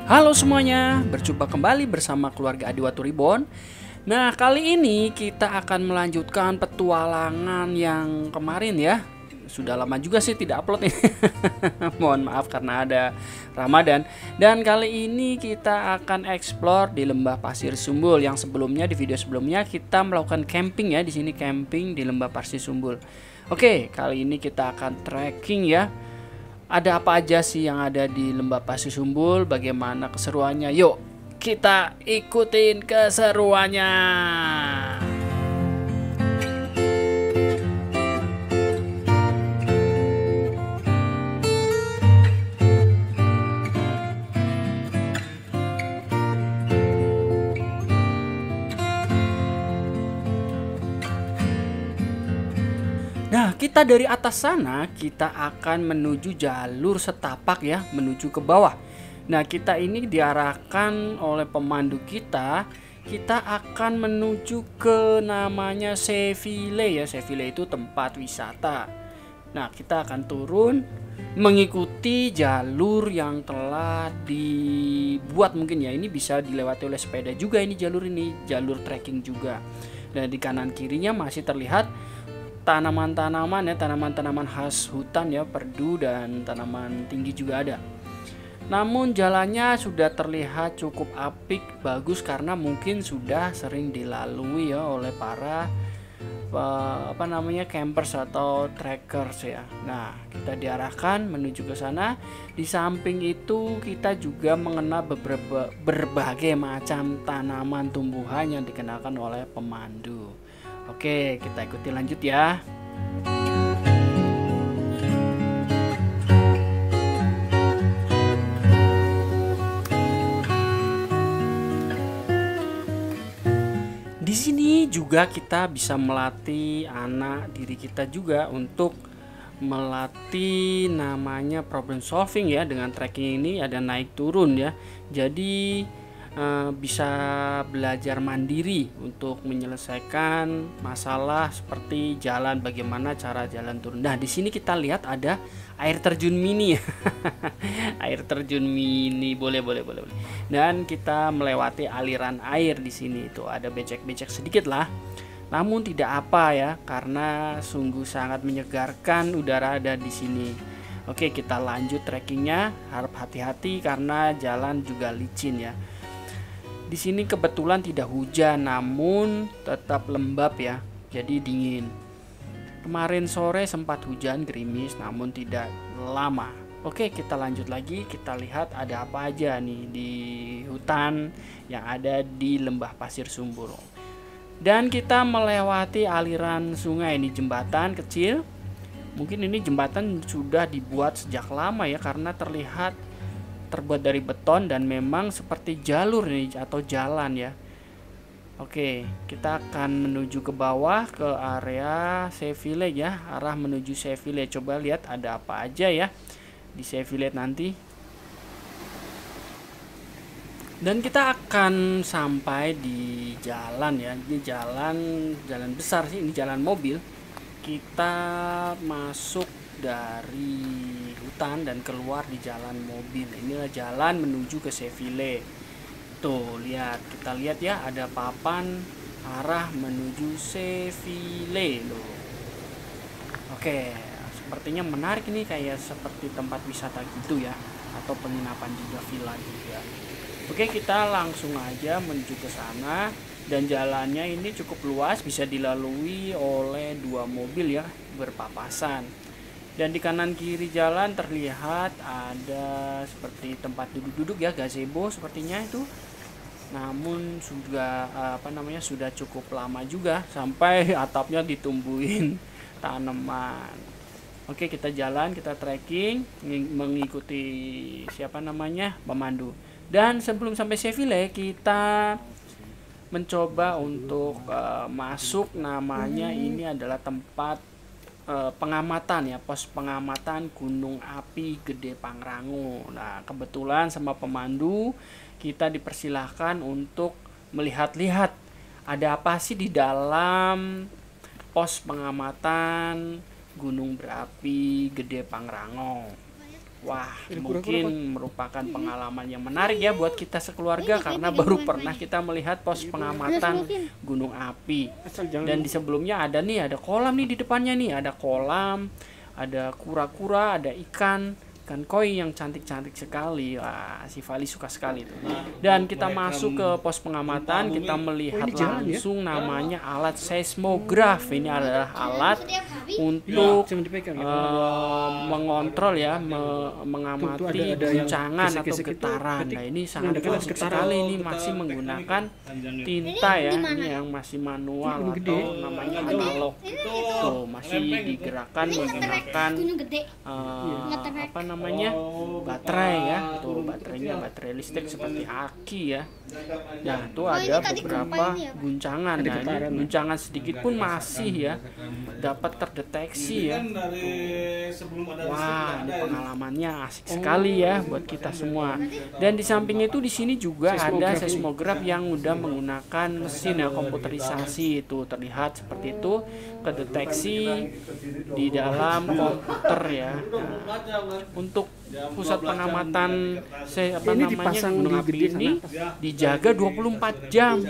Halo semuanya, berjumpa kembali bersama keluarga Adiwatu Reborn. Nah, kali ini kita akan melanjutkan petualangan yang kemarin ya. Sudah lama juga sih tidak upload nih. Mohon maaf karena ada Ramadan. Dan kali ini kita akan explore di Lembah Pasir Sumbul. Yang sebelumnya, di video sebelumnya kita melakukan camping ya. Di sini camping di Lembah Pasir Sumbul. Oke, kali ini kita akan trekking ya. Ada apa aja sih yang ada di Lembah Pasir Sumbul? Bagaimana keseruannya? Yuk kita ikutin keseruannya. Nah, kita dari atas sana kita akan menuju jalur setapak ya, menuju ke bawah. Nah, kita ini diarahkan oleh pemandu kita akan menuju ke namanya Seville ya. Seville itu tempat wisata. Nah, kita akan turun mengikuti jalur yang telah dibuat mungkin ya. Ini bisa dilewati oleh sepeda juga ini jalur trekking juga. Dan di kanan kirinya masih terlihat tanaman-tanaman ya, tanaman-tanaman khas hutan ya, perdu dan tanaman tinggi juga ada. Namun jalannya sudah terlihat cukup apik, bagus karena mungkin sudah sering dilalui ya oleh para campers atau trekkers ya. Nah, kita diarahkan menuju ke sana. Di samping itu kita juga mengenal berbagai macam tanaman tumbuhan yang dikenalkan oleh pemandu. Oke, kita ikuti lanjut ya. Di sini juga kita bisa melatih anak diri kita juga untuk melatih namanya problem solving ya. Dengan trekking ini ada naik turun ya. Jadi bisa belajar mandiri untuk menyelesaikan masalah seperti jalan, bagaimana cara jalan turun. Nah, di sini kita lihat ada air terjun mini. Air terjun mini, boleh. Dan kita melewati aliran air di sini itu ada becek-becek sedikit lah. Namun tidak apa ya, karena sungguh sangat menyegarkan udara ada di sini. Oke, kita lanjut trekkingnya. Harap hati-hati karena jalan juga licin ya. Di sini kebetulan tidak hujan, namun tetap lembab ya, jadi dingin. Kemarin sore sempat hujan gerimis, namun tidak lama. Oke, kita lanjut lagi. Kita lihat ada apa aja nih di hutan yang ada di Lembah Pasir Sumbul. Dan kita melewati aliran sungai, ini jembatan kecil. Mungkin ini jembatan sudah dibuat sejak lama ya, karena terlihat terbuat dari beton dan memang seperti jalur nih atau jalan ya. Oke, kita akan menuju ke bawah ke area Seville ya, arah menuju Seville. Coba lihat ada apa aja ya di Seville nanti. Dan kita akan sampai di jalan ya. Ini jalan besar sih, ini jalan mobil. Kita masuk dari hutan dan keluar di jalan mobil. Inilah jalan menuju ke Seville. Tuh, kita lihat ya, ada papan arah menuju Seville loh. Oke, sepertinya menarik ini, kayak seperti tempat wisata gitu ya, atau penginapan juga, villa juga. Oke, kita langsung aja menuju ke sana. Dan jalannya ini cukup luas, bisa dilalui oleh dua mobil ya, berpapasan. Dan di kanan kiri jalan terlihat ada seperti tempat duduk-duduk ya, gazebo sepertinya itu. Namun sudah cukup lama juga, sampai atapnya ditumbuhin tanaman. Oke, kita jalan, kita trekking mengikuti pemandu. Dan sebelum sampai Seville kita mencoba untuk masuk, namanya ini adalah tempat pengamatan ya, pos pengamatan Gunung Api Gede Pangrango. Nah, kebetulan sama pemandu kita dipersilahkan untuk melihat-lihat ada apa sih di dalam pos pengamatan Gunung Berapi Gede Pangrango. Wah, mungkin merupakan pengalaman yang menarik ya buat kita sekeluarga karena baru pernah kita melihat pos pengamatan gunung api. Dan di sebelumnya ada kolam nih di depannya nih, ada kolam, ada kura-kura, ada ikan koi yang cantik-cantik sekali. Wah, si Vali suka sekali itu. Dan kita masuk ke pos pengamatan, kita melihat langsung namanya alat seismograf. Ini adalah alat untuk mengontrol ya, mengamati guncangan atau getaran. Nah, ini sangat klasik sekali, ini masih menggunakan tinta ya, ini yang masih manual atau namanya analog. Tuh, masih digerakkan menggunakan baterai ya. Tuh, baterainya baterai listrik seperti aki ya. Nah, itu ada beberapa guncangan. Nah, ini guncangan sedikit pun masih ya dapat terdeteksi ya. Wah, ini pengalamannya asik sekali ya buat kita semua. Dan di samping itu di sini juga ada seismograf yang udah menggunakan mesin ya, komputerisasi. Itu terlihat seperti itu, kedeteksi di dalam komputer ya. Nah, untuk pusat pengamatan gunung api ini dijaga 24 jam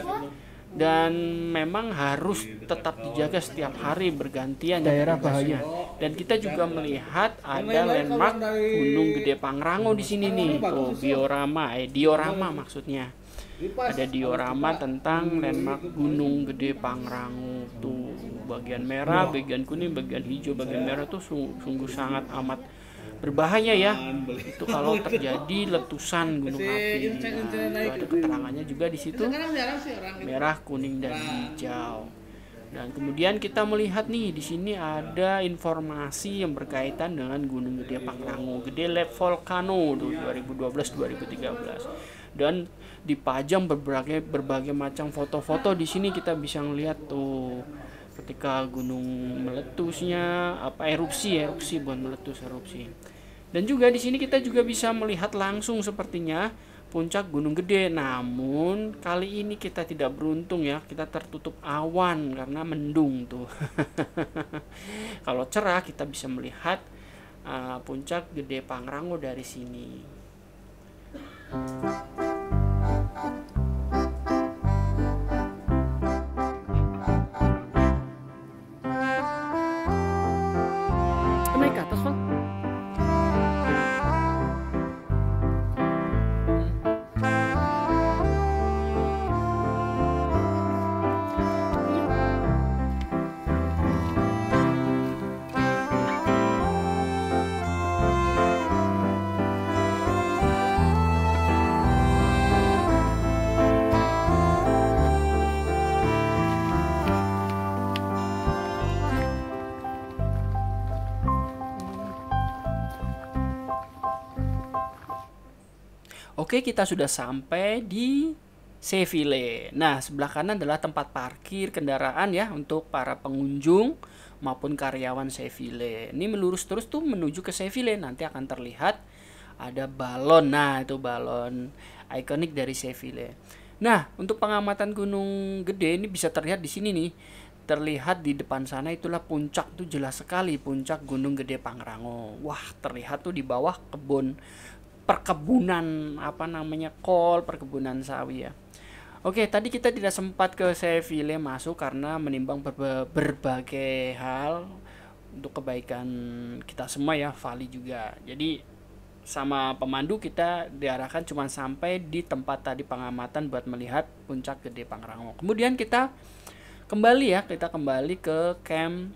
dan memang harus tetap dijaga setiap hari bergantian daerah bahaya. Dan kita juga melihat ada landmark Gunung Gede Pangrango di sini nih. Tuh, diorama maksudnya. Ada diorama tentang landmark Gunung Gede Pangrango. Tuh, bagian merah, bagian kuning, bagian hijau, bagian merah tuh sungguh sangat amat berbahaya ya. Itu kalau terjadi letusan gunung api. Nah, itu ada keterangannya juga di situ, merah, kuning, dan hijau. Dan kemudian kita melihat nih di sini ada informasi yang berkaitan dengan Gunung Gede Pangrango, Gede Lake Volcano 2012-2013. Dan dipajang berbagai macam foto-foto di sini. Kita bisa ngelihat tuh ketika gunung meletusnya, erupsi bukan meletus, erupsi. Dan juga di sini kita juga bisa melihat langsung sepertinya puncak Gunung Gede. Namun kali ini kita tidak beruntung ya, kita tertutup awan karena mendung tuh. Kalau cerah kita bisa melihat puncak Gede Pangrango dari sini. Naik ke atas, Pak. Oke, kita sudah sampai di Seville. Nah, sebelah kanan adalah tempat parkir kendaraan ya untuk para pengunjung maupun karyawan Seville. Ini melurus terus tuh menuju ke Seville. Nanti akan terlihat ada balon. Nah, itu balon ikonik dari Seville. Nah, untuk pengamatan Gunung Gede ini bisa terlihat di sini nih. Terlihat di depan sana itulah puncak tuh, jelas sekali puncak Gunung Gede Pangrango. Wah, terlihat tuh di bawah perkebunan perkebunan sawi ya. Oke, tadi kita tidak sempat ke Seville masuk karena menimbang berbagai hal untuk kebaikan kita semua ya, Vali juga. Jadi sama pemandu kita diarahkan cuma sampai di tempat tadi pengamatan buat melihat puncak Gede Pangrango. Kemudian kita kembali ke camp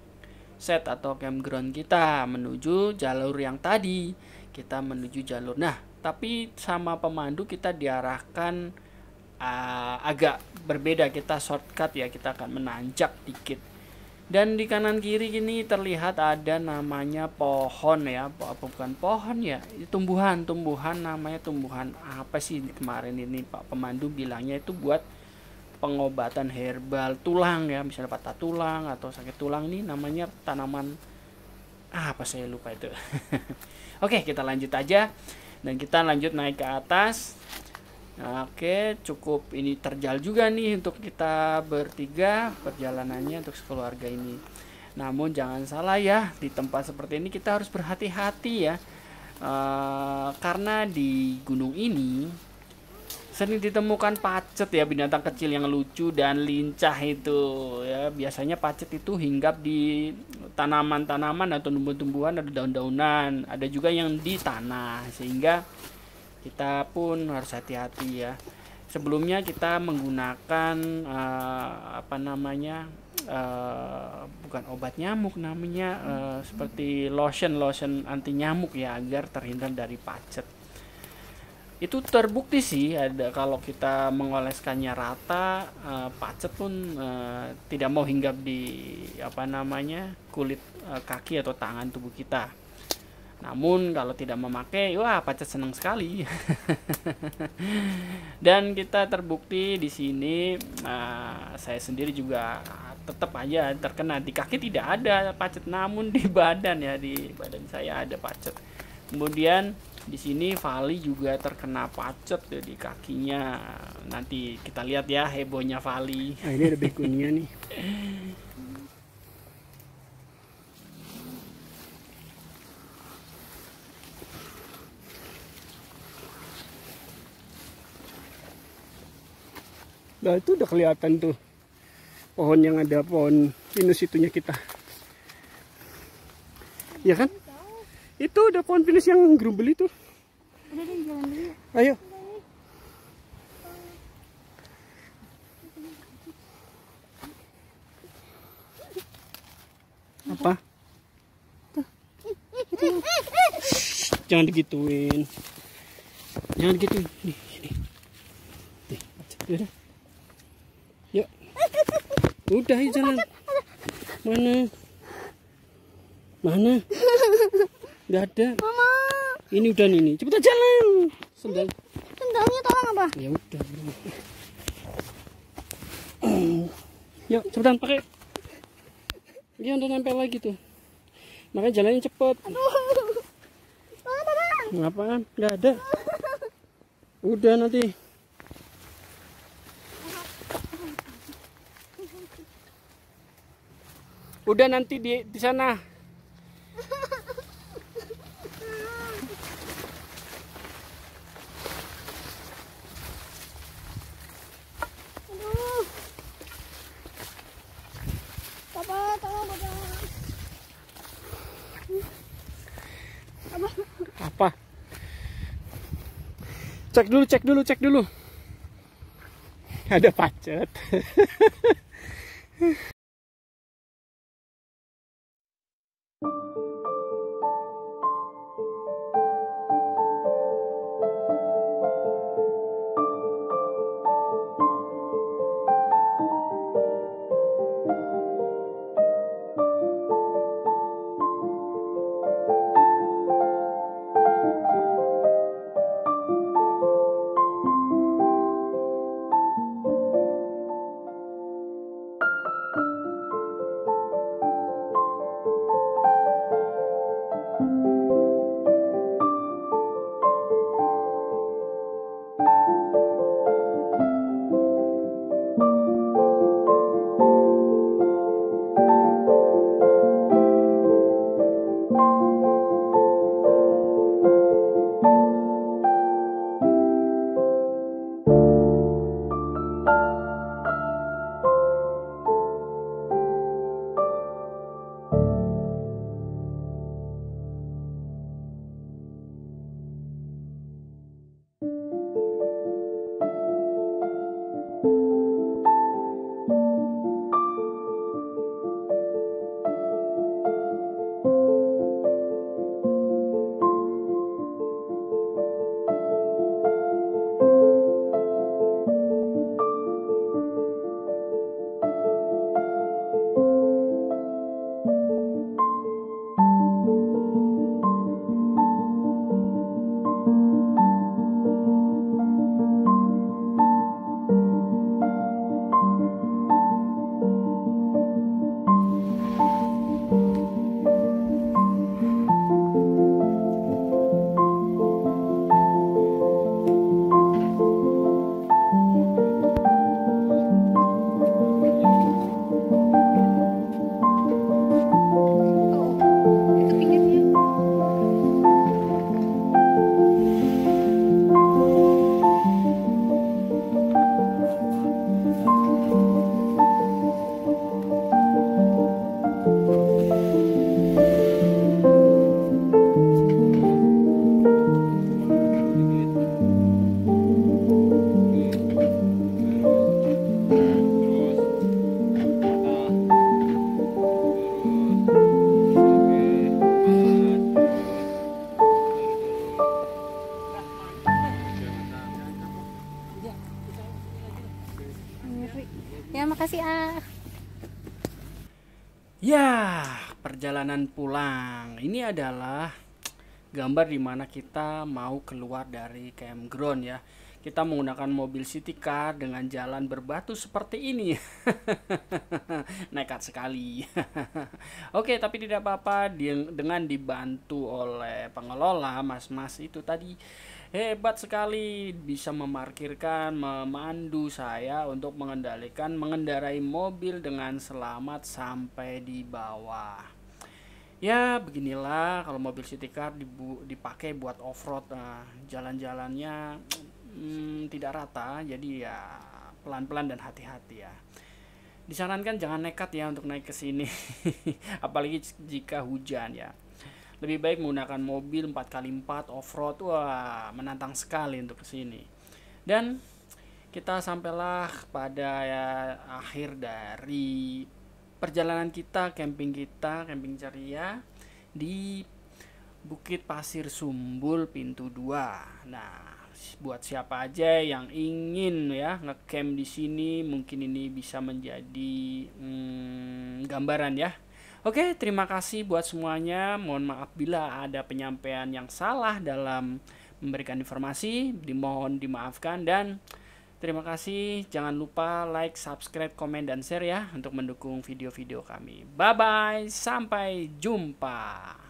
set atau campground kita menuju jalur yang tadi. Kita menuju jalur. Nah, tapi sama pemandu kita diarahkan agak berbeda. Kita shortcut ya, kita akan menanjak dikit. Dan di kanan kiri gini terlihat ada namanya pohon ya, bukan pohon ya, tumbuhan namanya tumbuhan apa sih kemarin ini Pak pemandu bilangnya itu buat pengobatan herbal tulang ya, misalnya patah tulang atau sakit tulang. Ini namanya tanaman apa saya lupa itu. Oke, kita lanjut aja dan kita lanjut naik ke atas. Nah, oke, cukup ini terjal juga nih untuk kita bertiga perjalanannya untuk sekeluarga ini. Namun jangan salah ya, di tempat seperti ini kita harus berhati-hati ya. Karena di gunung ini sering ditemukan pacet ya, binatang kecil yang lucu dan lincah itu ya. Biasanya pacet itu hinggap di tanaman-tanaman atau tumbuh-tumbuhan, ada daun-daunan, ada juga yang di tanah, sehingga kita pun harus hati-hati ya. Sebelumnya kita menggunakan apa namanya, bukan obat nyamuk namanya, seperti lotion anti nyamuk ya, agar terhindar dari pacet. Itu terbukti sih, ada kalau kita mengoleskannya rata, pacet pun tidak mau hinggap di apa namanya kulit, kaki atau tangan tubuh kita. Namun kalau tidak memakai, wah pacet senang sekali. Dan kita terbukti di sini, saya sendiri juga tetap aja terkena. Di kaki tidak ada pacet, namun di badan ya, di badan saya ada pacet. Kemudian di sini Vali juga terkena pacet ya di kakinya. Nanti kita lihat ya hebohnya Vali. Nah, ini ada begonia nih. Nah, itu udah kelihatan tuh pohon yang ada pohon pinus itunya kita. Ya kan? Itu udah pohon pinus yang gerumbel itu. Udah deh, jalan dulu. Ayo. Apa? Tuh. Jangan digituin. Jangan digituin. Nih, sini. Nih, udah. Yuk. Udah, yuk jalan. Mana? Mana? Nggak ada. Mama. Ini udah ini. Cepetan jalan. Sendalnya tolong apa? Ya udah. Yuk, cepetan pakai. Dia udah nempel lagi tuh. Makanya jalannya cepet. Ngapain? Nggak ada. Udah nanti. Udah nanti di sana. Aduh. Papa, tolong papa. Apa? Cek dulu. Ada pacet. perjalanan pulang. Ini adalah gambar dimana kita mau keluar dari campground ya. Kita menggunakan mobil city car dengan jalan berbatu seperti ini. Nekat sekali. Oke, tapi tidak apa-apa, dengan dibantu oleh pengelola, mas-mas itu tadi hebat sekali, bisa memarkirkan, memandu saya untuk mengendarai mobil dengan selamat sampai di bawah. Ya beginilah kalau mobil city car dipakai buat off-road. Nah, jalan-jalannya tidak rata, jadi ya pelan-pelan dan hati-hati ya. Disarankan jangan nekat ya untuk naik ke sini. Apalagi jika hujan ya. Lebih baik menggunakan mobil 4x4 off-road. Wah, menantang sekali untuk ke sini. Dan kita sampailah pada ya, akhir dari perjalanan kita, camping ceria di Bukit Pasir Sumbul Pintu 2. Nah, buat siapa aja yang ingin ya ngecamp di sini, mungkin ini bisa menjadi gambaran ya. Oke, terima kasih buat semuanya. Mohon maaf bila ada penyampaian yang salah dalam memberikan informasi, dimohon dimaafkan, dan terima kasih. Jangan lupa like, subscribe, komen, dan share ya untuk mendukung video-video kami. Bye bye, sampai jumpa.